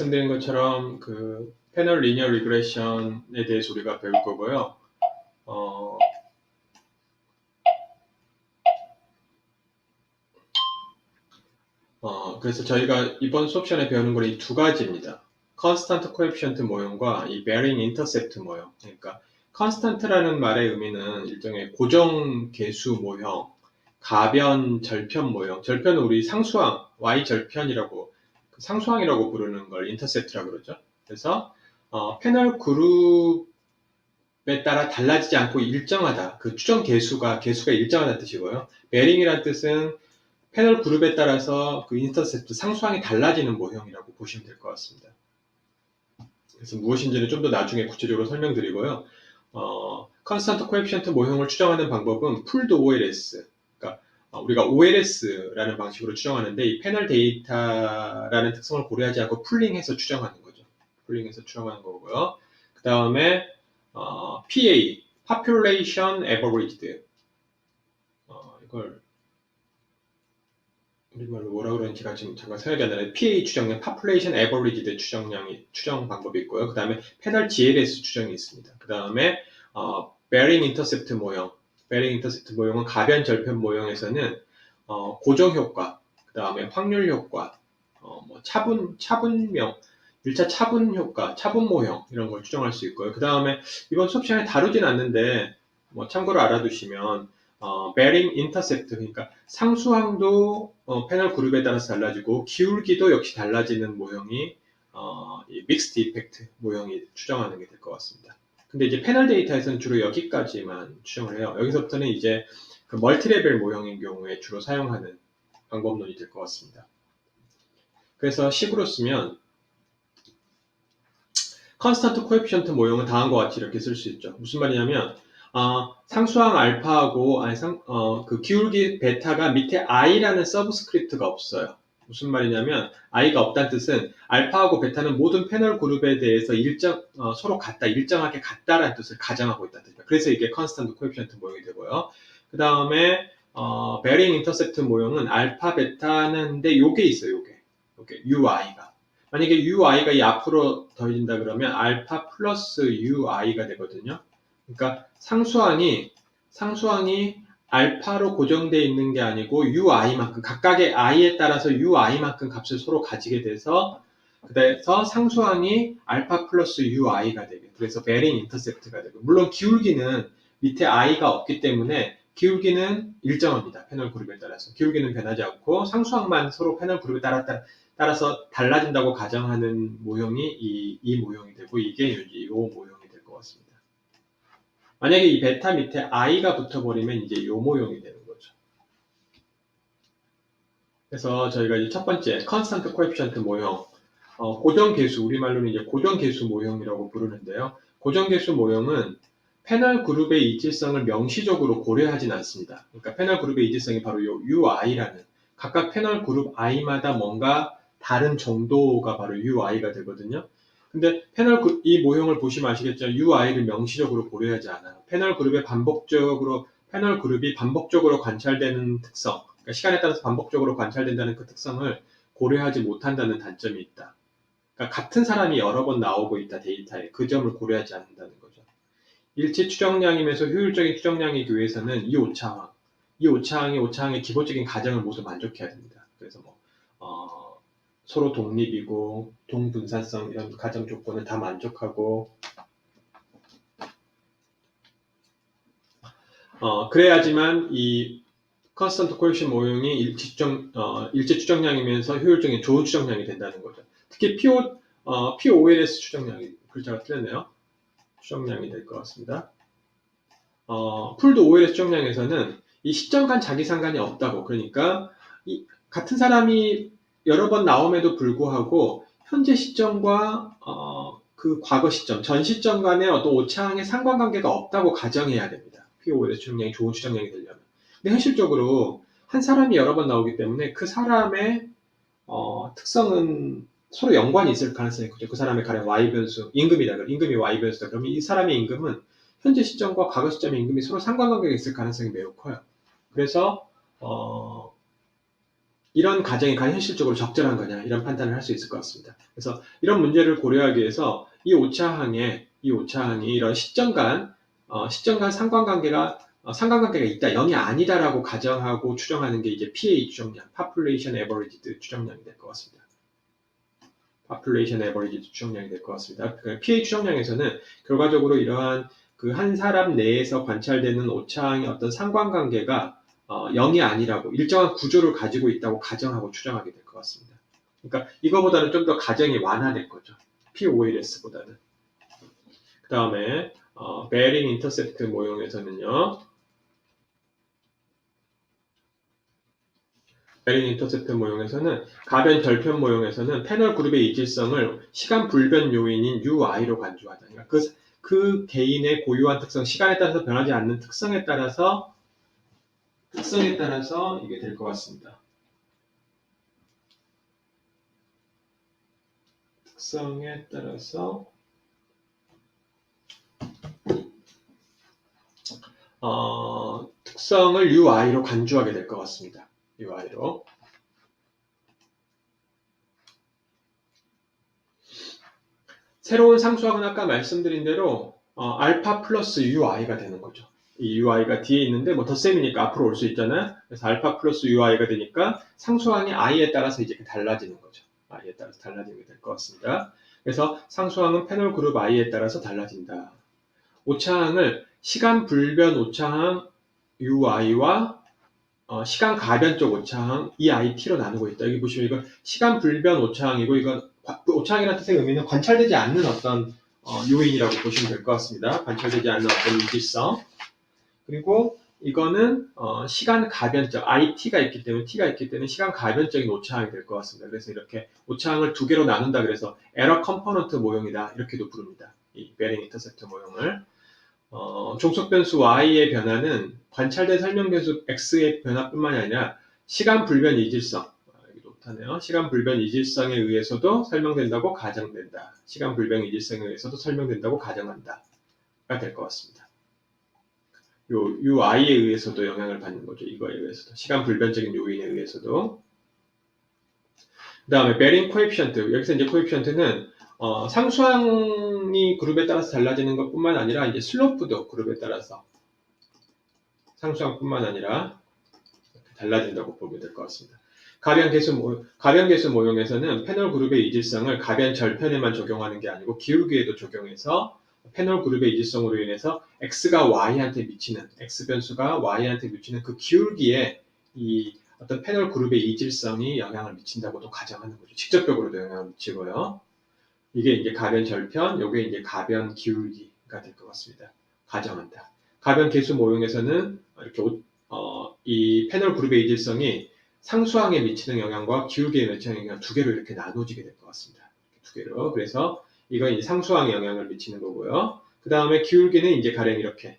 말씀드린 것처럼 그 패널 리니어 리그레션에 대해서 우리가 배울 거고요. 그래서 저희가 이번 수업 시간에 배우는 건 이 두 가지입니다. 컨스탄트 코에피션트 모형과 이 베링 인터셉트 모형. 그러니까 컨스탄트라는 말의 의미는 일종의 고정 계수 모형, 가변 절편 모형. 절편은 우리 상수항, y 절편이라고 상수항이라고 부르는 걸 인터셉트라고 그러죠. 그래서 패널 그룹에 따라 달라지지 않고 일정하다. 그 추정 계수가 일정하다는 뜻이고요. 베링이라는 뜻은 패널 그룹에 따라서 그 인터셉트 상수항이 달라지는 모형이라고 보시면 될 것 같습니다. 그래서 무엇인지는 좀 더 나중에 구체적으로 설명드리고요. 컨스탄트 코에피션트 모형을 추정하는 방법은 풀드 OLS, 그러니까 우리가 OLS라는 방식으로 추정하는데 이 패널 데이터라는 특성을 고려하지 않고 풀링해서 추정하는 거죠. 풀링해서 추정하는 거고요. 그 다음에 PA, Population Averaged, 이걸 우리말로 뭐라 그러는지가 지금 잠깐 생각이 안 나는데 PA 추정량, Population Averaged 추정 방법이 있고요. 그 다음에 패널 GLS 추정이 있습니다. 그 다음에 Bearing Intercept 모형, Bearing Intercept 모형은 가변 절편 모형에서는 고정 효과, 그 다음에 확률 효과, 차분명, 1차 차분 효과, 차분 모형 이런 걸 추정할 수 있고요. 그 다음에 이번 수업 시간에 다루진 않는데 참고로 알아두시면 베링 인터셉트, 그러니까 상수항도 패널 그룹에 따라서 달라지고 기울기도 역시 달라지는 모형이 이 믹스드 이펙트 모형이 추정하는 게 될 것 같습니다. 근데 이제 패널 데이터에서는 주로 여기까지만 추정을 해요. 여기서부터는 이제 그 멀티레벨 모형인 경우에 주로 사용하는 방법론이 될 것 같습니다. 그래서 식으로 쓰면 컨스탄트 코에피션트 모형은 다음과 같이 이렇게 쓸 수 있죠. 무슨 말이냐면 상수항 알파하고 그 기울기 베타가 밑에 i라는 서브스크립트가 없어요. 무슨 말이냐면 i가 없다는 뜻은 알파하고 베타는 모든 패널 그룹에 대해서 서로 같다, 일정하게 같다라는 뜻을 가정하고 있다는 뜻입니다. 그래서 이게 컨스탄트 코에피션트 모형이 되고요. 그 다음에 베링 인터셉트 모형은 알파, 베타는데 요게 있어요. 요게 UI가. 만약에 UI가 이 앞으로 더해진다 그러면 알파 플러스 UI가 되거든요. 그러니까 상수항이 알파로 고정되어 있는 게 아니고 UI만큼, 각각의 i에 따라서 UI만큼 값을 서로 가지게 돼서 그래서 상수항이 알파 플러스 UI가 되게, 그래서 베링 인터셉트가 되고, 물론 기울기는 밑에 i가 없기 때문에 기울기는 일정합니다. 패널 그룹에 따라서 기울기는 변하지 않고 상수항만 서로 패널 그룹에 따라서 달라진다고 가정하는 모형이 이 모형이 되고, 이게 이 모형이 될 것 같습니다. 만약에 이 베타 밑에 i가 붙어버리면 이제 이 모형이 되는 거죠. 그래서 저희가 이제 첫 번째 컨스탄트 코에피션트 모형, 고정계수, 우리말로는 이제 고정계수 모형이라고 부르는데요. 고정계수 모형은 패널 그룹의 이질성을 명시적으로 고려하진 않습니다. 그러니까 패널 그룹의 이질성이 바로 이 UI라는, 각각 패널 그룹 i마다 뭔가 다른 정도가 바로 UI가 되거든요. 근데 이 모형을 보시면 아시겠지만 UI를 명시적으로 고려하지 않아요. 패널 그룹이 반복적으로 관찰되는 특성, 그러니까 시간에 따라서 반복적으로 관찰된다는 그 특성을 고려하지 못한다는 단점이 있다. 그러니까 같은 사람이 여러 번 나오고 있다, 데이터에. 그 점을 고려하지 않는다는 거죠. 일치 추정량이면서 효율적인 추정량이기 위해서는 이 오차항의 기본적인 가정을 모두 만족해야 됩니다. 그래서 서로 독립이고 동분산성 이런 가정 조건을 다 만족하고, 그래야지만 이 컨스턴트 코에피션 모형이 일치 추정량이면서 효율적인 좋은 추정량이 된다는 거죠. 특히 POLS 추정량이, 글자가 틀렸네요. 추정량이 될 것 같습니다. 풀드 OLS 추정량에서는 이 시점간 자기 상관이 없다고, 그러니까 같은 사람이 여러 번 나옴에도 불구하고 현재 시점과 그 과거 시점, 전 시점 간의 어떤 오차항의 상관관계가 없다고 가정해야 됩니다. POLS 추정량이 좋은 추정량이 되려면. 근데 현실적으로 한 사람이 여러 번 나오기 때문에 그 사람의 특성은 서로 연관이 있을 가능성이 있죠. 그 사람의 가령 Y 변수, 임금이 Y 변수다. 그러면 이 사람의 임금은 현재 시점과 과거 시점의 임금이 서로 상관관계가 있을 가능성이 매우 커요. 그래서 이런 가정이 과연 현실적으로 적절한 거냐 이런 판단을 할 수 있을 것 같습니다. 그래서 이런 문제를 고려하기 위해서 이 오차항이 이런 시점 간 상관관계가 있다, 0이 아니다라고 가정하고 추정하는 게 이제 PA 추정량, Population Averaged 추정량이 될 것 같습니다. Population Averaged 추정량이 될 것 같습니다. 그러니까 PA 추정량에서는 결과적으로 이러한 그 한 사람 내에서 관찰되는 오차항의 어떤 상관관계가 0이 아니라고 일정한 구조를 가지고 있다고 가정하고 추정하게 될 것 같습니다. 그러니까 이거보다는 좀 더 가정이 완화될 거죠. POLS보다는. 그 다음에 베링 인터셉트 모형에서는요. 베링 인터셉트 모형에서는 가변 절편 모형에서는 패널 그룹의 이질성을 시간 불변 요인인 UI로 간주하다. 그러니까 그 개인의 고유한 특성, 시간에 따라서 변하지 않는 특성에 따라서 이게 될 것 같습니다. 특성에 따라서 특성을 UI로 간주하게 될 것 같습니다. UI로. 새로운 상수항은 아까 말씀드린 대로 알파 플러스 UI가 되는 거죠. 이 UI가 뒤에 있는데 뭐 덧셈이니까 앞으로 올 수 있잖아요. 그래서 알파 플러스 UI가 되니까 상수항이 I에 따라서 이제 달라지는 거죠. I에 따라서 달라지게 될 것 같습니다. 그래서 상수항은 패널 그룹 I에 따라서 달라진다. 오차항을 시간 불변 오차항 UI와 시간 가변적 오차항 EIT로 나누고 있다. 여기 보시면 이건 시간 불변 오차항이고 이건 오차항이라는 뜻의 의미는 관찰되지 않는 어떤 요인이라고 보시면 될 것 같습니다. 관찰되지 않는 어떤 이질성. 그리고 이거는 시간 가변적 IT가 있기 때문에 T가 있기 때문에 시간 가변적인 오차항이 될 것 같습니다. 그래서 이렇게 오차항을 두 개로 나눈다 그래서 에러 컴포넌트 모형이다 이렇게도 부릅니다. 이 베링 인터셉터 모형을. 종속 변수 y의 변화는 관찰된 설명 변수 x의 변화뿐만이 아니라 시간 불변 이질성, 여기도 못하네요. 시간 불변 이질성에 의해서도 설명된다고 가정된다. 시간 불변 이질성에 의해서도 설명된다고 가정한다. 가 될 것 같습니다. 요 i에 의해서도 영향을 받는 거죠. 이거에 의해서도. 시간 불변적인 요인에 의해서도. 그 다음에 베링 코에피션트. 여기서 이제 코에피션트는 상수항이 그룹에 따라서 달라지는 것뿐만 아니라 이제 슬로프도 그룹에 따라서 상수항뿐만 아니라 달라진다고 보면 될 것 같습니다. 가변 계수 모형에서는 패널 그룹의 이질성을 가변 절편에만 적용하는 게 아니고 기울기에도 적용해서 패널 그룹의 이질성으로 인해서 x가 y한테 미치는 x 변수가 y한테 미치는 그 기울기에 이 어떤 패널 그룹의 이질성이 영향을 미친다고도 가정하는 거죠. 직접적으로도 영향을 미치고요. 이게 이제 가변 절편, 요게 이제 가변 기울기가 될 것 같습니다. 가정한다. 가변 계수 모형에서는 이렇게 이 패널 그룹의 이질성이 상수항에 미치는 영향과 기울기에 미치는 영향 두 개로 이렇게 나눠지게 될 것 같습니다. 두 개로. 그래서 이건 이제 상수항에 영향을 미치는 거고요. 그 다음에 기울기는 이제 가령 이렇게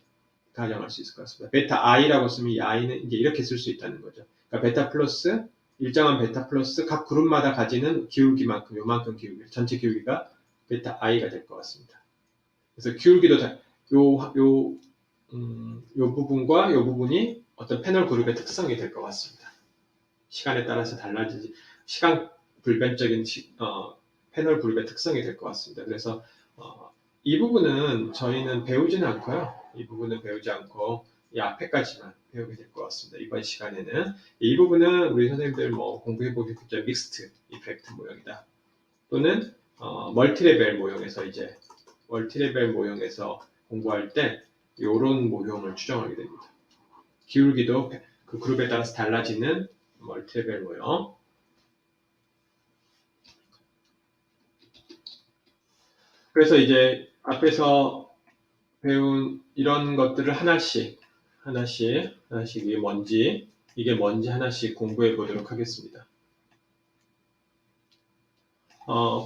가정할 수 있을 것 같습니다. 베타 i라고 쓰면 이 i는 이제 이렇게 쓸 수 있다는 거죠. 그러니까 베타 플러스 일정한 베타 플러스 각 그룹마다 가지는 기울기만큼 요만큼 기울기 전체 기울기가 베타 i가 될 것 같습니다. 그래서 기울기도 요 부분과 요 부분이 어떤 패널 그룹의 특성이 될 것 같습니다. 시간에 따라서 달라지지 시간 불변적인 패널 그룹의 특성이 될 것 같습니다. 그래서 이 부분은 저희는 배우지는 않고요. 이 부분은 배우지 않고 이 앞에까지만 배우게 될 것 같습니다. 이번 시간에는 이 부분은 우리 선생님들 뭐 공부해보겠죠. 믹스트 이펙트 모형이다. 또는 멀티레벨 모형에서 이제 멀티레벨 모형에서 공부할 때 이런 모형을 추정하게 됩니다. 기울기도 그 그룹에 따라서 달라지는 멀티레벨 모형. 그래서 이제 앞에서 배운 이런 것들을 하나씩 이게 뭔지 하나씩 공부해 보도록 하겠습니다.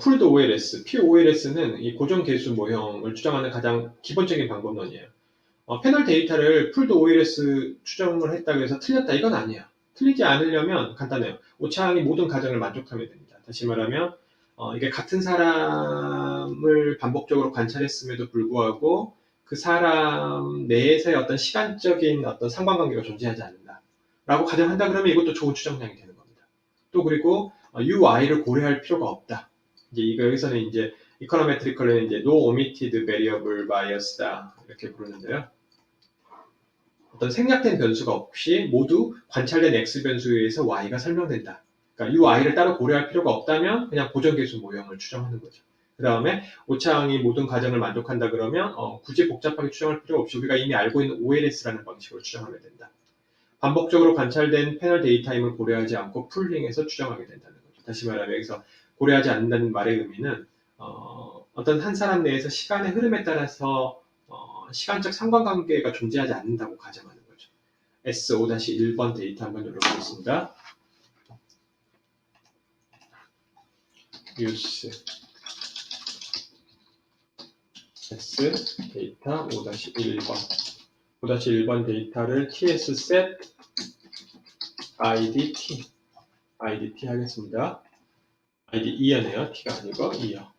풀드 OLS, POLS는 이 고정 계수 모형을 추정하는 가장 기본적인 방법론이에요. 패널 데이터를 풀드 OLS 추정을 했다고 해서 틀렸다 이건 아니에요. 틀리지 않으려면 간단해요. 오차항이 모든 가정을 만족하면 됩니다. 다시 말하면 이게 같은 사람을 반복적으로 관찰했음에도 불구하고 그 사람 내에서의 어떤 시간적인 어떤 상관관계가 존재하지 않는다. 라고 가정한다 그러면 이것도 좋은 추정량이 되는 겁니다. 또 그리고 UI를 고려할 필요가 없다. 이제 이거 여기서는 이제 econometrical은 이제 no omitted variable bias다 이렇게 부르는데요. 어떤 생략된 변수가 없이 모두 관찰된 x 변수에 의해서 y가 설명된다. 그러니까 UI를 따로 고려할 필요가 없다면 그냥 고정계수 모형을 추정하는 거죠. 그 다음에 오차항이 모든 가정을 만족한다 그러면 굳이 복잡하게 추정할 필요 없이 우리가 이미 알고 있는 OLS라는 방식으로 추정하면 된다. 반복적으로 관찰된 패널 데이터임을 고려하지 않고 풀링해서 추정하게 된다는 거죠. 다시 말하면 여기서 고려하지 않는다는 말의 의미는 어떤 한 사람 내에서 시간의 흐름에 따라서 시간적 상관관계가 존재하지 않는다고 가정하는 거죠. S5-1번 데이터 한번 열어보겠습니다. use S 데이터 5-1번 5-1번 데이터를 TS set IDT 하겠습니다. ID 2여네요. T가 아니고 2여.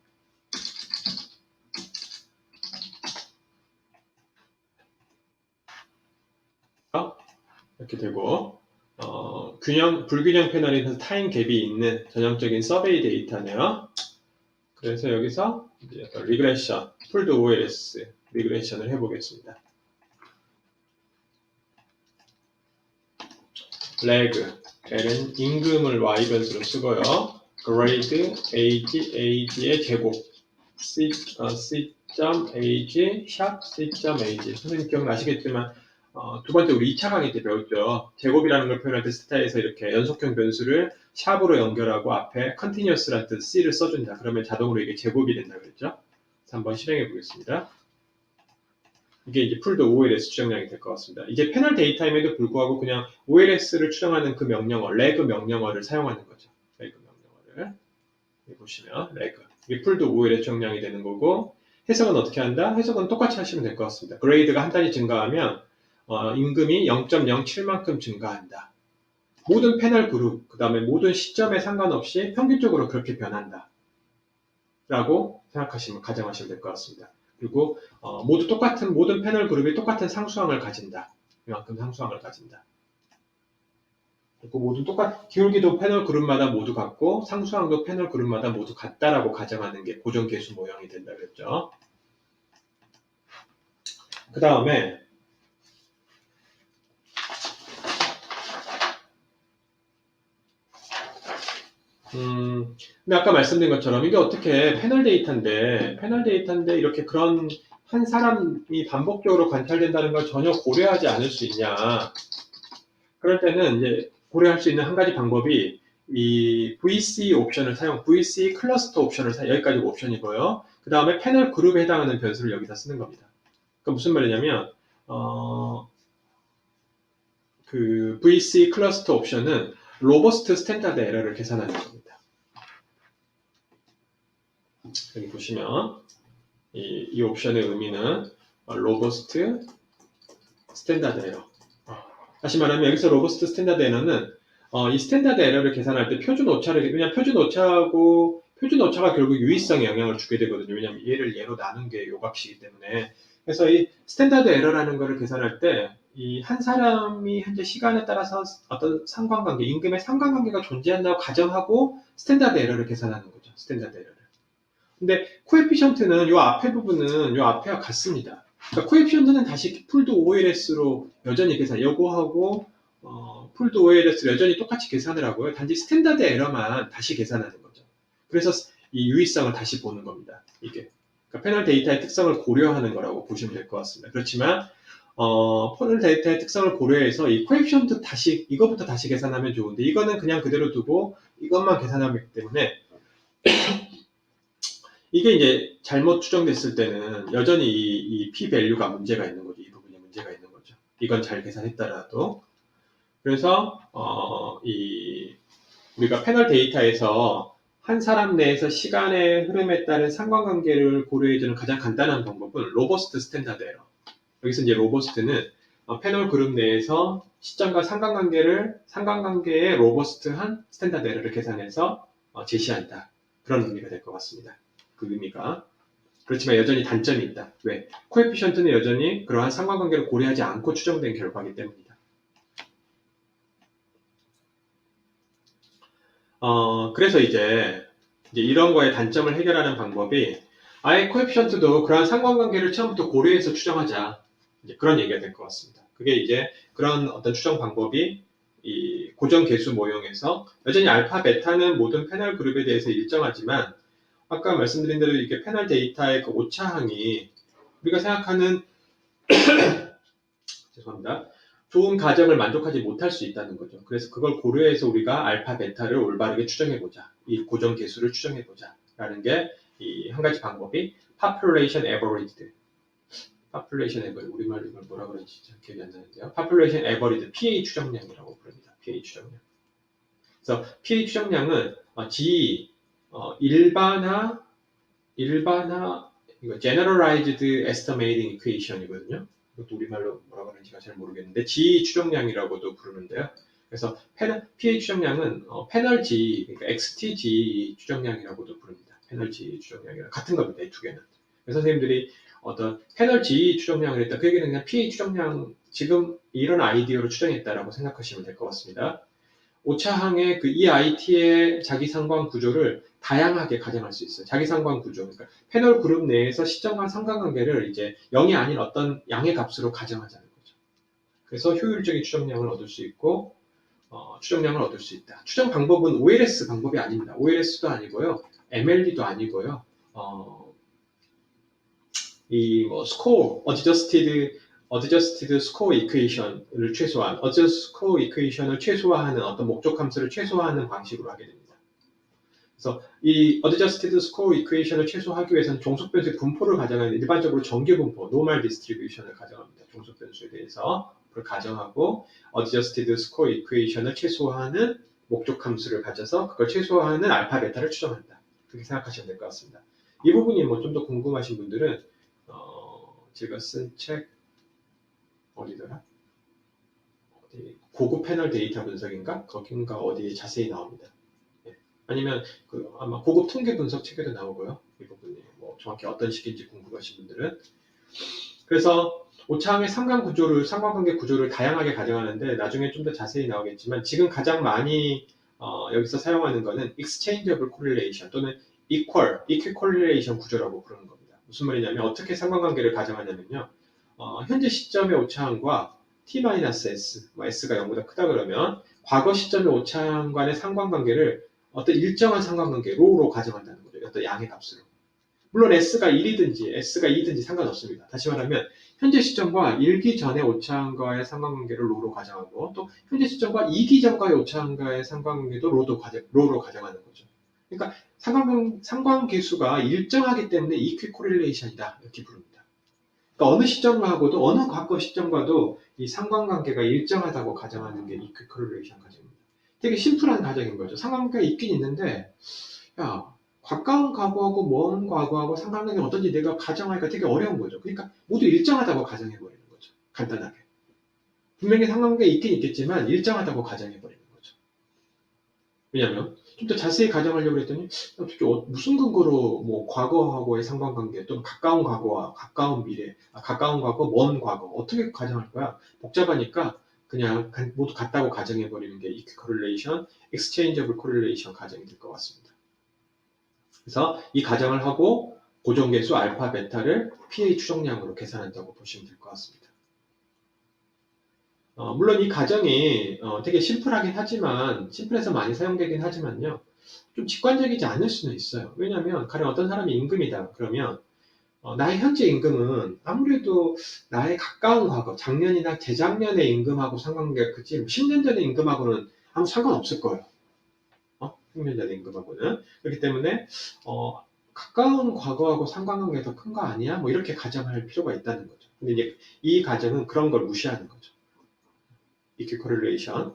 이렇게 되고 불균형 패널에서 타임 갭이 있는 전형적인 서베이 데이터네요. 그래서 여기서 이제 리그레션, 풀드 OLS 리그레션을 해보겠습니다. leg, L은 임금을 y 변수로 쓰고요. grade, age의 제곱, c.age, c.age. 선생님 기억나시겠지만 두 번째 우리 2차 강의 때 배웠죠. 제곱이라는 걸 표현할 때 스타에서 이렇게 연속형 변수를 샵으로 연결하고 앞에 continuous라는 뜻 c를 써준다. 그러면 자동으로 이게 제곱이 된다 그랬죠. 그래서 한번 실행해 보겠습니다. 이게 이제 풀드 OLS 추정량이 될 것 같습니다. 이게 패널 데이터임에도 불구하고 그냥 OLS를 추정하는 그 명령어, leg 명령어를 사용하는 거죠. leg 명령어를. 여기 보시면 leg. 이게 풀드 OLS 추정량이 되는 거고 해석은 어떻게 한다? 해석은 똑같이 하시면 될 것 같습니다. 그레이드가 한 단위 증가하면 임금이 0.07만큼 증가한다. 모든 패널 그룹, 그 다음에 모든 시점에 상관없이 평균적으로 그렇게 변한다. 라고 생각하시면, 가정하시면 될 것 같습니다. 그리고 모든 패널 그룹이 똑같은 상수항을 가진다. 이만큼 상수항을 가진다. 그리고 모두 기울기도 패널 그룹마다 모두 같고 상수항도 패널 그룹마다 모두 같다라고 가정하는 게 고정계수 모형이 된다 그랬죠. 그 다음에 근데 아까 말씀드린 것처럼 이게 어떻게 패널 데이터인데 이렇게 그런 한 사람이 반복적으로 관찰된다는 걸 전혀 고려하지 않을 수 있냐. 그럴 때는 이제 고려할 수 있는 한 가지 방법이 이 VC 옵션을 VC 클러스터 옵션을 여기까지 옵션이고요. 그 다음에 패널 그룹에 해당하는 변수를 여기다 쓰는 겁니다. 그러니까 무슨 말이냐면 그 VC 클러스터 옵션은 로버스트 스탠다드 에러를 계산하는 겁니다. 여기 보시면 이 옵션의 의미는 로버스트 스탠다드 에러. 다시 말하면 여기서 로버스트 스탠다드 에러는 이 스탠다드 에러를 계산할 때 표준 오차가 결국 유의성에 영향을 주게 되거든요. 왜냐하면 얘를 얘로 나눈 게 요각시이기 때문에. 그래서 이 스탠다드 에러라는 거를 계산할 때 이 한 사람이 현재 시간에 따라서 어떤 상관관계, 임금의 상관관계가 존재한다고 가정하고 스탠다드 에러를 계산하는 거죠. 스탠다드 에러를. 근데 코에피션트는 요 앞에 부분은 요 앞에와 같습니다. 그러니까 코에피션트는 다시 풀드 OLS로 여전히 계산, 요거하고 풀드 OLS로 여전히 똑같이 계산을 하고요. 단지 스탠다드 에러만 다시 계산하는 거죠. 그래서 이 유의성을 다시 보는 겁니다. 이게. 그러니까 패널 데이터의 특성을 고려하는 거라고 보시면 될 것 같습니다. 그렇지만 패널 데이터의 특성을 고려해서 이 코에피션트 이거부터 다시 계산하면 좋은데 이거는 그냥 그대로 두고 이것만 계산하기 때문에 이게 이제 잘못 추정됐을 때는 여전히 이 p-value가 문제가 있는 거죠. 이 부분이 문제가 있는 거죠. 이건 잘 계산했더라도. 그래서 우리가 패널 데이터에서 한 사람 내에서 시간의 흐름에 따른 상관관계를 고려해주는 가장 간단한 방법은 로버스트 스탠다드 에러. 여기서 이제 로버스트는 패널 그룹 내에서 시점과 상관관계의 로버스트한 스탠다드 에러를 계산해서 제시한다. 그런 의미가 될 것 같습니다. 그 의미가. 그렇지만 여전히 단점이 있다. 왜? 코에피션트는 여전히 그러한 상관관계를 고려하지 않고 추정된 결과이기 때문이다. 그래서 이제 이런 거의 단점을 해결하는 방법이 아예 코에피션트도 그러한 상관관계를 처음부터 고려해서 추정하자. 이제 그런 얘기가 될 것 같습니다. 그게 이제 그런 어떤 추정 방법이 이 고정 계수 모형에서 여전히 알파, 베타는 모든 패널 그룹에 대해서 일정하지만 아까 말씀드린 대로 이게 패널 데이터의 그 오차항이 우리가 생각하는 죄송합니다. 좋은 가정을 만족하지 못할 수 있다는 거죠. 그래서 그걸 고려해서 우리가 알파, 베타를 올바르게 추정해보자. 이 고정 계수를 추정해보자. 라는 게 이 한 가지 방법이 population averaged. population average. 우리말로 이걸 뭐라 그러는지 기억이 안 나는데요. population averaged PA 추정량이라고 부릅니다. PA 추정량. 그래서 PA 추정량은 G 일반화 이거 generalized estimating equation이거든요. 이것도 우리말로 뭐라 그러는지가 잘 모르겠는데 G 추정량이라고도 부르는데요. 그래서 PA 추정량은 패널 G, 그러니까 XTG 추정량이라고도 부릅니다. 패널 G 추정량이랑 같은 겁니다. 이 두 개는. 그래서 선생님들이 어떤 패널 G 추정량을 했다. 그 얘기는 그냥 PA 추정량 지금 이런 아이디어로 추정했다라고 생각하시면 될 것 같습니다. 오차항의 그 EIT의 자기상관 구조를 다양하게 가정할 수 있어요. 자기상관 구조, 그러니까 패널 그룹 내에서 시점과 상관관계를 이제 0이 아닌 어떤 양의 값으로 가정하자는 거죠. 그래서 효율적인 추정량을 얻을 수 있고 추정량을 얻을 수 있다. 추정 방법은 OLS 방법이 아닙니다. OLS도 아니고요, MLD도 아니고요. 이 뭐 스코어, adjusted score equation을 최소한, adjusted score equation을 최소화하는 어떤 목적 함수를 최소화하는 방식으로 하게 됩니다. 그래서 이 adjusted score equation을 최소화하기 위해서는 종속 변수의 분포를 가정하는 일반적으로 정규 분포, normal distribution을 가정합니다. 종속 변수에 대해서 그걸 가정하고 adjusted score equation을 최소화하는 목적 함수를 가져서 그걸 최소화하는 알파, 베타를 추정한다. 그렇게 생각하시면 될 것 같습니다. 이 부분이 뭐 좀 더 궁금하신 분들은 제가 쓴 책 어디더라? 고급 패널 데이터 분석인가? 거긴가 어디에 자세히 나옵니다. 예. 아니면 아마 고급 통계 분석 책에도 나오고요. 이 부분이 뭐 정확히 어떤 식인지 궁금하신 분들은. 그래서 오차항의 상관관계 구조를 다양하게 가정하는데 나중에 좀 더 자세히 나오겠지만 지금 가장 많이 여기서 사용하는 거는 exchangeable correlation 또는 equicorrelation 구조라고 부르는 겁니다. 무슨 말이냐면 어떻게 상관관계를 가정하냐면요. 현재 시점의 오차항과 t-s, s가 0보다 크다 그러면 과거 시점의 오차항과의 상관관계를 어떤 일정한 상관관계, 로우로 가정한다는 거죠. 어떤 양의 값으로. 물론 s가 1이든지 s가 2든지 상관없습니다. 다시 말하면 현재 시점과 1기 전의 오차항과의 상관관계를 로우로 가정하고 또 현재 시점과 2기 전과의 오차항과의 상관관계도 로우로 가정하는 거죠. 그러니까 상관계수가 일정하기 때문에 이퀴코릴레이션이다 이렇게 부릅니다. 그러니까 어느 시점하고도 어느 과거 시점과도 이 상관관계가 일정하다고 가정하는 게 이퀴코릴레이션 가정입니다. 되게 심플한 가정인 거죠. 상관관계가 있긴 있는데 야 가까운 과거하고 먼 과거하고 상관관계가 어떤지 내가 가정하기가 되게 어려운 거죠. 그러니까 모두 일정하다고 가정해버리는 거죠. 간단하게. 분명히 상관관계가 있긴 있겠지만 일정하다고 가정해버리는 거죠. 왜냐하면 좀 더 자세히 가정하려고 했더니 무슨 근거로 뭐 과거하고의 상관관계 또는 가까운 과거와 가까운 미래, 가까운 과거, 먼 과거 어떻게 가정할 거야? 복잡하니까 그냥 모두 같다고 가정해버리는 게 equicorrelation, exchangeable correlation 가정이 될 것 같습니다. 그래서 이 가정을 하고 고정계수 알파, 베타를 PA 추정량으로 계산한다고 보시면 될 것 같습니다. 물론 이 가정이 되게 심플하긴 하지만 심플해서 많이 사용되긴 하지만요. 좀 직관적이지 않을 수는 있어요. 왜냐하면 가령 어떤 사람이 임금이다. 그러면 나의 현재 임금은 아무래도 나의 가까운 과거, 작년이나 재작년의 임금하고 상관관계가 크지 10년 전의 임금하고는 아무 상관없을 거예요. 10년 전의 임금하고는. 그렇기 때문에 가까운 과거하고 상관관계가 더 큰 거 아니야? 뭐 이렇게 가정할 필요가 있다는 거죠. 근데 이제 이 가정은 그런 걸 무시하는 거죠. equicorrelation.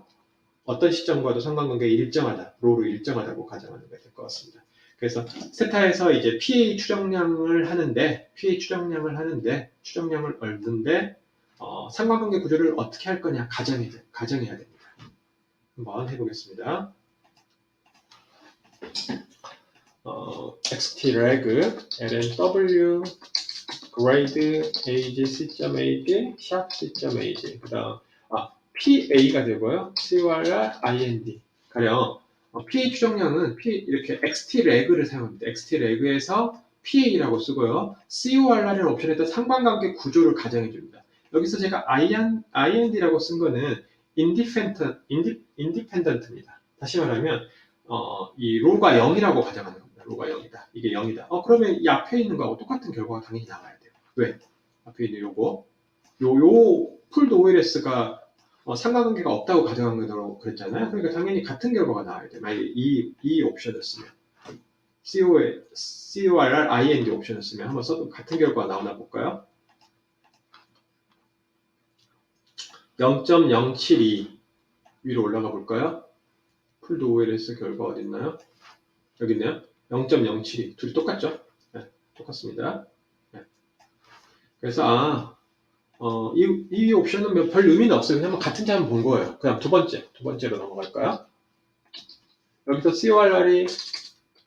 어떤 시점과도 상관관계가 일정하다, 로로 일정하다고 가정하는 게 될 것 같습니다. 그래서 세타에서 이제 PA 추정량을 하는데 추정량을 얻는데 상관관계 구조를 어떻게 할 거냐 가정해야 됩니다. 한번 해보겠습니다. xt reg lnw grade age c.ag 샵 c.ag 그다음 PA가 되고요. COR IND 가령 PA 추정량은 이렇게 XTreg를 사용합니다. XTreg에서 PA라고 쓰고요. COR라는 옵션에다 상관관계 구조를 가정해 줍니다. 여기서 제가 IND라고 쓴 거는 independent입니다. 다시 말하면 이 로가 0이라고 가정하는 겁니다. 로가 0이다. 이게 0이다. 그러면 이 앞에 있는 거하고 똑같은 결과가 당연히 나와야 돼요. 왜? 앞에 있는 요거 요 풀드 OLS가 상관관계가 없다고 가정한 거라고 그랬잖아요. 그러니까 당연히 같은 결과가 나와야 돼요. 만약에 이 옵션을 쓰면 CORR IND 옵션을 쓰면 한번 써도 같은 결과가 나오나 볼까요? 0.072 위로 올라가 볼까요? 풀드 OLS 결과 어디 있나요? 여기 있네요. 0.072 둘이 똑같죠? 네, 똑같습니다. 네. 그래서 이 옵션은 별 의미는 없어요. 그냥 같은 점을 본 거예요. 그다음 두 번째로 넘어갈까요? 여기서 CORR이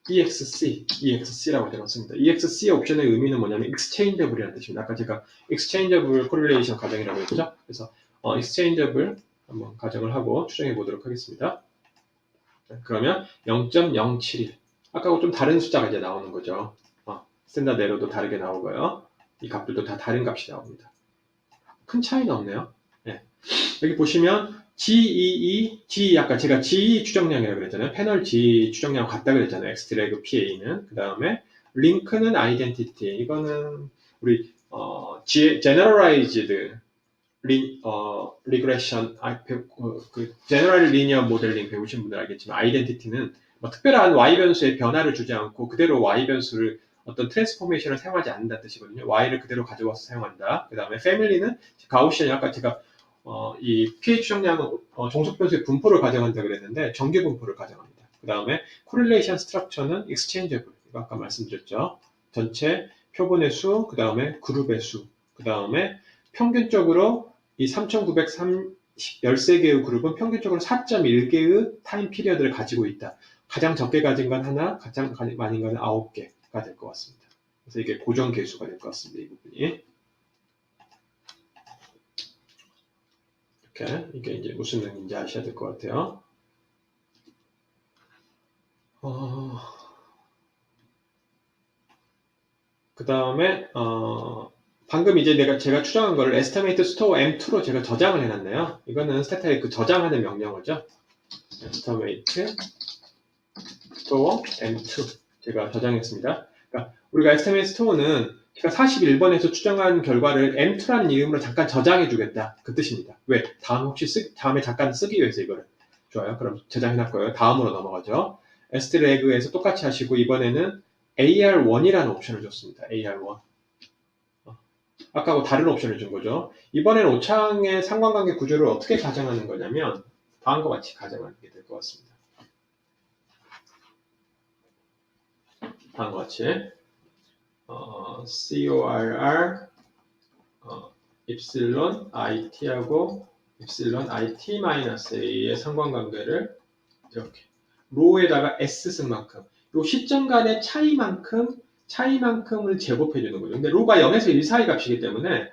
EXC라고 적었습니다. EXC 옵션의 의미는 뭐냐면 exchangeable이라는 뜻입니다. 아까 제가 exchangeable correlation 가정이라고 했죠. 그래서 exchangeable 한번 가정을 하고 추정해 보도록 하겠습니다. 그러면 0.071 아까하고 좀 다른 숫자가 이제 나오는 거죠. 스탠다드 에러도 다르게 나오고요. 이 값들도 다 다른 값이 나옵니다. 큰 차이는 없네요. 네. 여기 보시면 GEE, 아까 제가 GE 추정량이라고 그랬잖아요. 패널 G 추정량 같다 그랬잖아요. 엑스트랙 PA는. 그 다음에 링크는 아이덴티티. 이거는 우리 generalized regression, general linear modeling 배우신 분들 알겠지만 아이덴티티는 특별한 Y 변수의 변화를 주지 않고 그대로 Y 변수를 어떤 트랜스포메이션을 사용하지 않는다는 뜻이거든요. Y를 그대로 가져와서 사용한다. 그 다음에 패밀리는 가우시안, 아까 제가 이 pH 추정량은 종속 변수의 분포를 가정한다 그랬는데 정규 분포를 가정합니다. 그 다음에 correlation structure는 exchangeable. 이거 아까 말씀드렸죠. 전체 표본의 수, 그 다음에 그룹의 수, 그 다음에 평균적으로 이 3,913개의 그룹은 평균적으로 4.1개의 타임 피리어드를 가지고 있다. 가장 적게 가진 건 하나, 가장 많은 건 9개가 될 것 같습니다. 그래서 이게 고정 개수가 될 것 같습니다. 이 부분이. 이렇게, 이게 이제 무슨 의미인지 아셔야 될 것 같아요. 그 다음에, 방금 이제 제가 추정한 거를 estimate store m2로 제가 저장을 해놨네요. 이거는 스태타의 그 저장하는 명령어죠. estimate store m2 제가 저장했습니다. 그러니까 우리가 estimate store는 제가 41번에서 추정한 결과를 m2라는 이름으로 잠깐 저장해 주겠다. 그 뜻입니다. 왜? 다음에 잠깐 쓰기 위해서 이거를. 좋아요. 그럼 저장해놨고요. 다음으로 넘어가죠. streg에서 똑같이 하시고 이번에는 AR1이라는 옵션을 줬습니다. AR1. 아까하고 다른 옵션을 준 거죠. 이번엔 오창의 상관관계 구조를 어떻게 가정하는 거냐면 다음과 같이 가정하게 될 것 같습니다. 다음과 같이 CORR 입실론 IT하고 입실론 IT-A의 상관관계를 이렇게 로에다가 S 쓴 만큼 요 시점 간의 차이만큼을 제곱해 주는 거죠. 근데 로가 0에서 1 사이 값이기 때문에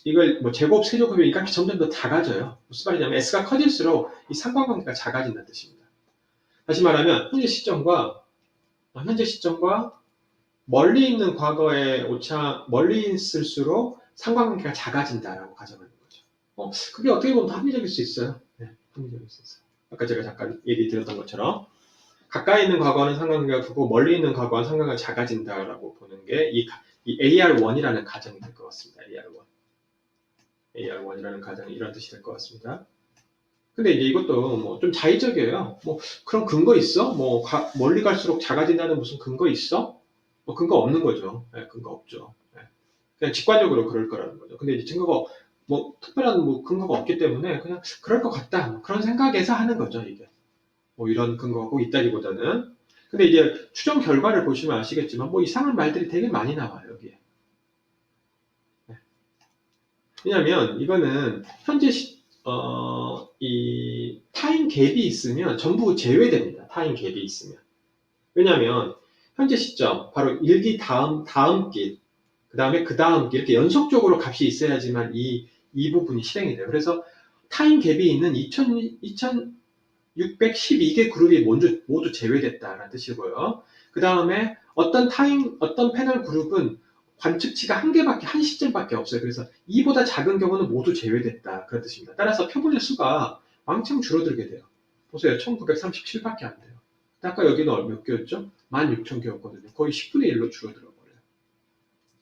이걸 뭐 제곱, 세제곱이 이 값이 점점 더 작아져요. 무슨 말이냐면 S가 커질수록 이 상관관계가 작아진다는 뜻입니다. 다시 말하면 현재 시점과 멀리 있는 과거의 멀리 있을수록 상관관계가 작아진다라고 가정하는 거죠. 그게 어떻게 보면 합리적일 수 있어요. 네, 합리적일 수 있어요. 아까 제가 잠깐 얘기 드렸던 것처럼 가까이 있는 과거는 상관관계가 크고 멀리 있는 과거는 상관관계가 작아진다라고 보는 게 이 AR1이라는 가정이 될 것 같습니다. AR1이라는 가정이 이런 뜻이 될 것 같습니다. 근데 이제 이것도 뭐 좀 자의적이에요. 뭐 그런 근거 있어? 뭐 멀리 갈수록 작아진다는 무슨 근거 있어? 뭐 근거 없는 거죠. 네, 근거 없죠. 네. 그냥 직관적으로 그럴 거라는 거죠. 근데 이제 증거가 뭐 특별한 뭐 근거가 없기 때문에 그냥 그럴 것 같다. 뭐 그런 생각에서 하는 거죠, 이게. 뭐 이런 근거가 꼭 있다기보다는. 근데 이제 추정 결과를 보시면 아시겠지만 뭐 이상한 말들이 되게 많이 나와요, 여기에. 네. 왜냐면 이거는 현재 이 타임 갭이 있으면 전부 제외됩니다. 타임 갭이 있으면. 왜냐면 현재 시점, 바로 1기 다음 길, 그 다음에 그 다음 길, 이렇게 연속적으로 값이 있어야지만 이 부분이 실행이 돼요. 그래서 타임 갭이 있는 2006 612개 그룹이 모두 제외됐다라는 뜻이고요. 그 다음에 어떤 패널 그룹은 관측치가 한 시점밖에 없어요. 그래서 2보다 작은 경우는 모두 제외됐다. 그런 뜻입니다. 따라서 표본의 수가 왕창 줄어들게 돼요. 보세요. 1937밖에 안 돼요. 아까 여기는 몇 개였죠? 16,000개였거든요. 거의 10분의 1로 줄어들어 버려요.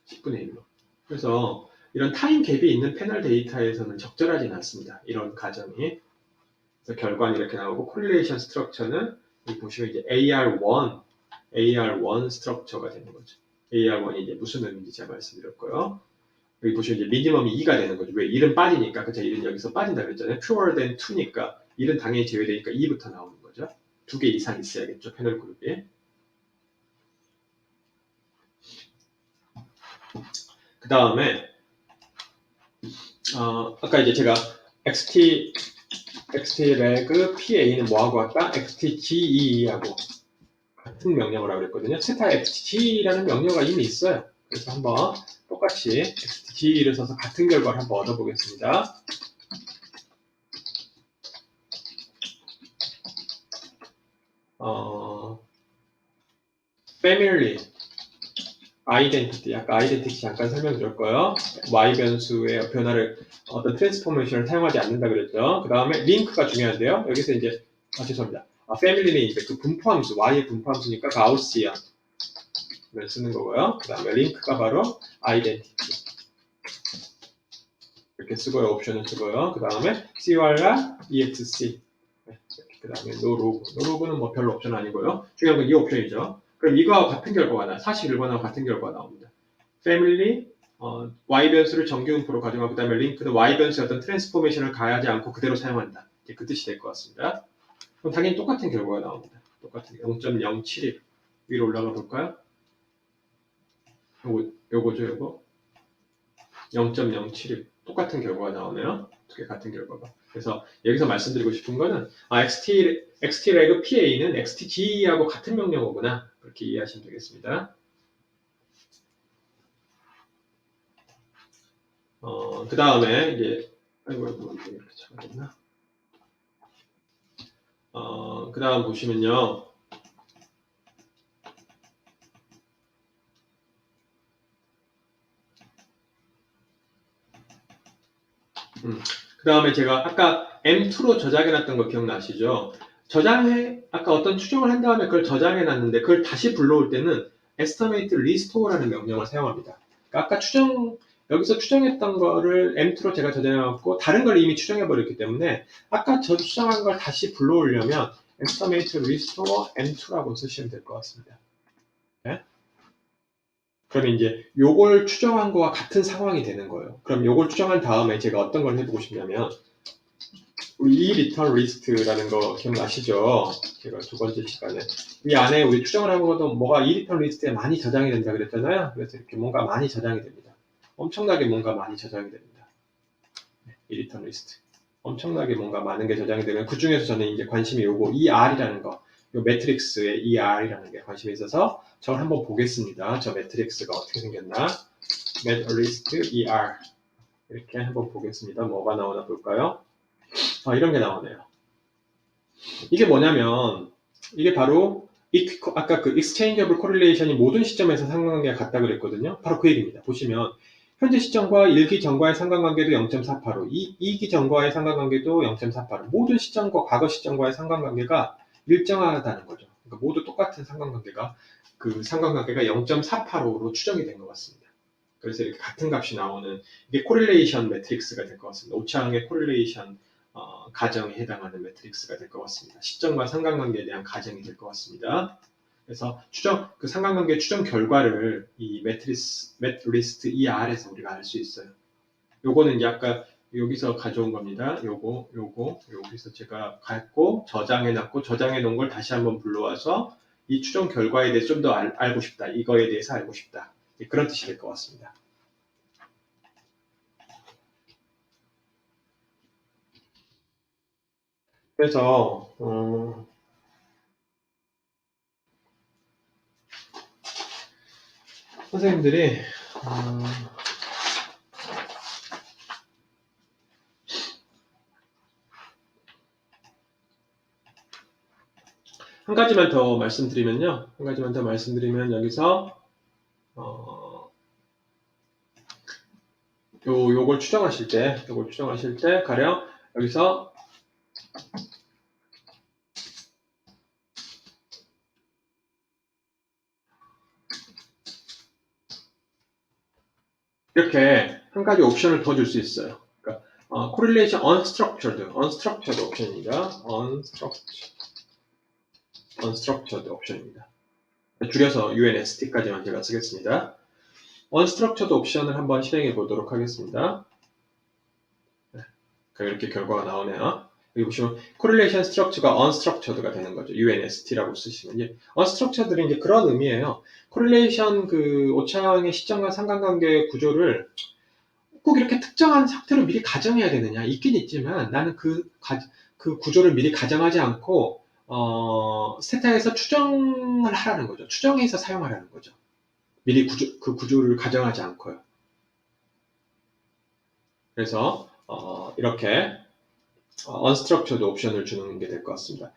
10분의 1로. 그래서 이런 타임 갭이 있는 패널 데이터에서는 적절하진 않습니다. 이런 가정이. 그래서 결과는 이렇게 나오고, 코릴레이션 스트럭처는 여기 보시면 이제 AR1 스트럭처가 되는 거죠. AR1이 이제 무슨 의미인지 제가 말씀드렸고요. 여기 보시면 이제 미니멈이 2가 되는 거죠. 왜? 1은 빠지니까. 그쵸? 1은 여기서 빠진다 그랬잖아요. Fewer than 2니까 1은 당연히 제외되니까 2부터 나오는 거죠. 2개 이상 있어야겠죠. 패널 그룹이. 그 다음에 아까 이제 제가 XTreg PA는 뭐하고 할까? XTGE하고 같은 명령을 하고 그랬거든요. 세타 XTG라는 명령어가 이미 있어요. 그래서 한번 똑같이 XTG를 써서 같은 결과를 한번 얻어보겠습니다. Family, Identity, 아까 Identity 잠깐 설명드렸고요. Y 변수의 변화를 어떤 트랜스포메이션을 사용하지 않는다 그랬죠. 그 다음에 링크가 중요한데요. 여기서 이제 죄송합니다. Family는 이제 그 분포함수, Y의 분포함수니까 가우시안 쓰는 거고요. 그 다음에 링크가 바로 Identity 이렇게 쓰고요. 옵션을 쓰고요. 그 다음에 CY라 EXC 그 다음에 노로그는 뭐 별로 옵션 아니고요. 중요한 건 이 옵션이죠. 그럼 이거하고 같은 결과가 나와요. 41번하고 같은 결과가 나옵니다. Family, Y 변수를 정규분포로 가져가고 그 다음에 링크는 Y 변수의 어떤 트랜스포메이션을 가하지 않고 그대로 사용한다. 그 뜻이 될 것 같습니다. 그럼 당연히 똑같은 결과가 나옵니다. 똑같은 0.071 위로 올라가 볼까요? 요거죠, 요거. 0.071 똑같은 결과가 나오네요. 어떻게 같은 결과가. 그래서 여기서 말씀드리고 싶은 거는 XTreg PA는 XTGE하고 같은 명령어구나. 그렇게 이해하시면 되겠습니다. 그 다음에 이제 이렇게 잡아야겠나? 그 다음 보시면요. 그 다음에 제가 아까 M2로 저장해놨던 거 기억나시죠? 아까 어떤 추정을 한 다음에 그걸 저장해놨는데 그걸 다시 불러올 때는 estimate restore라는 명령을 사용합니다. 그러니까 아까 여기서 추정했던 거를 M2로 제가 저장해놨고 다른 걸 이미 추정해버렸기 때문에 아까 저 추정한 걸 다시 불러오려면 estimate restore M2라고 쓰시면 될 것 같습니다. 네? 그러면 이제 요걸 추정한 거와 같은 상황이 되는 거예요. 그럼 요걸 추정한 다음에 제가 어떤 걸 해보고 싶냐면 우리 이 리턴 리스트라는 거 기억나시죠? 제가 두 번째 시간에 이 안에 우리 추정을 한 것도 뭐가 이 리턴 리스트에 많이 저장이 된다 그랬잖아요. 그래서 이렇게 뭔가 많이 저장이 됩니다. 엄청나게 뭔가 많이 저장이 됩니다. 이 리턴 리스트 엄청나게 뭔가 많은 게 저장이 되면 그 중에서 저는 이제 관심이 요거 ER이라는 거, 요 매트릭스의 ER이라는 게 관심이 있어서 저걸 한번 보겠습니다. 저 매트릭스가 어떻게 생겼나? 매트리스트 ER 이렇게 한번 보겠습니다. 뭐가 나오나 볼까요? 이런 게 나오네요. 이게 뭐냐면 이게 바로 아까 그 exchangeable correlation이 모든 시점에서 상관관계가 같다 그랬거든요. 바로 그 얘기입니다. 보시면 현재 시점과 1기 전과의 상관관계도 0.485, 2기 전과의 상관관계도 0.485, 모든 시점과 과거 시점과의 상관관계가 일정하다는 거죠. 그러니까 모두 똑같은 상관관계가 그 상관관계가 0.485로 추정이 된 것 같습니다. 그래서 이렇게 같은 값이 나오는 이게 코릴레이션 매트릭스가 될 것 같습니다. 오차항의 코릴레이션 가정에 해당하는 매트릭스가 될 것 같습니다. 시점과 상관관계에 대한 가정이 될 것 같습니다. 그래서 그 상관관계 추정 결과를 이 매트리스트 ER에서 우리가 알 수 있어요. 요거는 이제 아까 여기서 가져온 겁니다. 여기서 제가 갖고 저장해놨고 저장해 놓은 걸 다시 한번 불러와서 이 추정 결과에 대해서 좀 더 알고 싶다. 이거에 대해서 알고 싶다. 그런 뜻이 될 것 같습니다. 그래서 선생님들이 한 가지만 더 말씀드리면요. 여기서 요걸 추정하실 때 가령 여기서 이렇게 한 가지 옵션을 더 줄 수 있어요. 그러니까 correlation unstructured 옵션입니다. unstructured 옵션입니다. 줄여서 UNST까지만 제가 쓰겠습니다. unstructured 옵션을 한번 실행해 보도록 하겠습니다. 네, 이렇게 결과가 나오네요. 여기 보시면 correlation structure가 unstructured가 되는 거죠. UNST라고 쓰시면 unstructured는 이제 그런 의미예요. correlation 그 오차항의 시점과 상관관계 구조를 꼭 이렇게 특정한 상태로 미리 가정해야 되느냐? 있긴 있지만 나는 그 구조를 미리 가정하지 않고 세타에서 추정을 하라는 거죠. 추정해서 사용하라는 거죠. 미리 그 구조를 가정하지 않고요. 그래서 이렇게 unstructured 옵션을 주는 게 될 것 같습니다.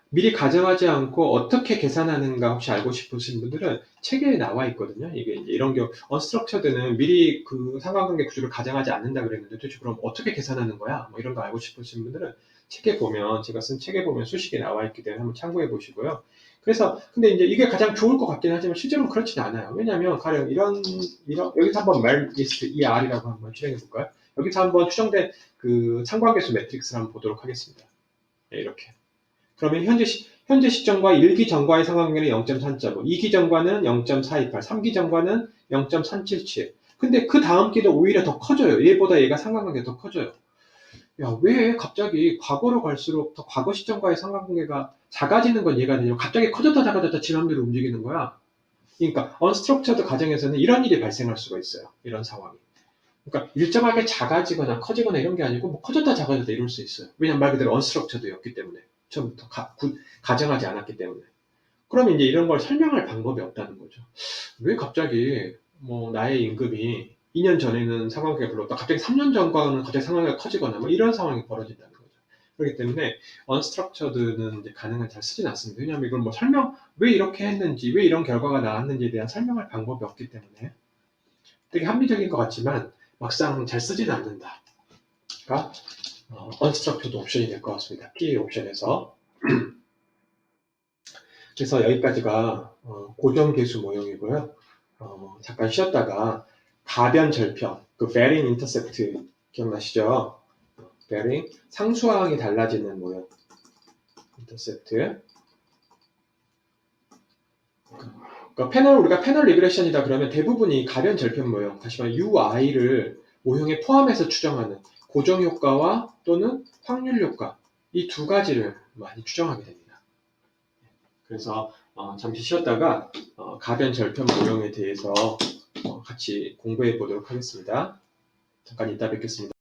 미리 가정하지 않고 어떻게 계산하는가 혹시 알고 싶으신 분들은 책에 나와 있거든요. 이게 이제 이런 경우 unstructured는 미리 그 상관관계 구조를 가정하지 않는다 그랬는데 도대체 그럼 어떻게 계산하는 거야? 뭐 이런 거 알고 싶으신 분들은 제가 쓴 책에 보면 수식이 나와 있기 때문에 한번 참고해 보시고요. 그래서 근데 이제 이게 가장 좋을 것 같긴 하지만 실제로는 그렇지는 않아요. 왜냐하면 가령 이런 여기서 한번 말리스트 ER이라고 한번 실행해 볼까요? 여기서 한번 추정된 그 상관계수 매트릭스를 한번 보도록 하겠습니다. 네, 이렇게. 그러면 현재 시점과 1기 전과의 상관관계는 0.3.5, 2기 전과는 0.428, 3기 전과는 0.377. 근데 그 다음 기도 오히려 더 커져요. 얘보다 얘가 상관관계가 더 커져요. 야, 왜 갑자기 과거로 갈수록 더 과거 시점과의 상관관계가 작아지는 건 이해가 되냐고 갑자기 커졌다 작아졌다 지 맘대로 움직이는 거야. 그러니까 unstructured 가정에서는 이런 일이 발생할 수가 있어요. 이런 상황이. 그러니까 일정하게 작아지거나 커지거나 이런 게 아니고 뭐 커졌다 작아졌다 이럴 수 있어요. 왜냐면 말 그대로 unstructured였기 때문에. 처음부터 가정하지 않았기 때문에. 그러면 이제 이런 걸 설명할 방법이 없다는 거죠. 왜 갑자기 뭐 나의 임금이 2년 전에는 상관관계가 별로였다. 갑자기 3년 전과는 갑자기 상관관계가 커지거나 뭐 이런 상황이 벌어진다는 거죠. 그렇기 때문에 unstructured는 이제 가능한 잘 쓰진 않습니다. 왜냐하면 이걸 뭐 왜 이렇게 했는지, 왜 이런 결과가 나왔는지에 대한 설명할 방법이 없기 때문에 되게 합리적인 것 같지만 막상 잘 쓰지는 않는다. 그러니까 unstructured 옵션이 될 것 같습니다. PA 옵션에서. 그래서 여기까지가 고정계수 모형이고요. 잠깐 쉬었다가 가변 절편, 그 varying intercept 기억나시죠? varying 상수항이 달라지는 모형 intercept. 그러니까 우리가 패널 리그레션이다 그러면 대부분이 가변 절편 모형, 다시 말해 UI를 모형에 포함해서 추정하는 고정 효과와 또는 확률 효과 이 두 가지를 많이 추정하게 됩니다. 그래서 잠시 쉬었다가 가변 절편 모형에 대해서 같이 공부해 보도록 하겠습니다. 잠깐 이따 뵙겠습니다.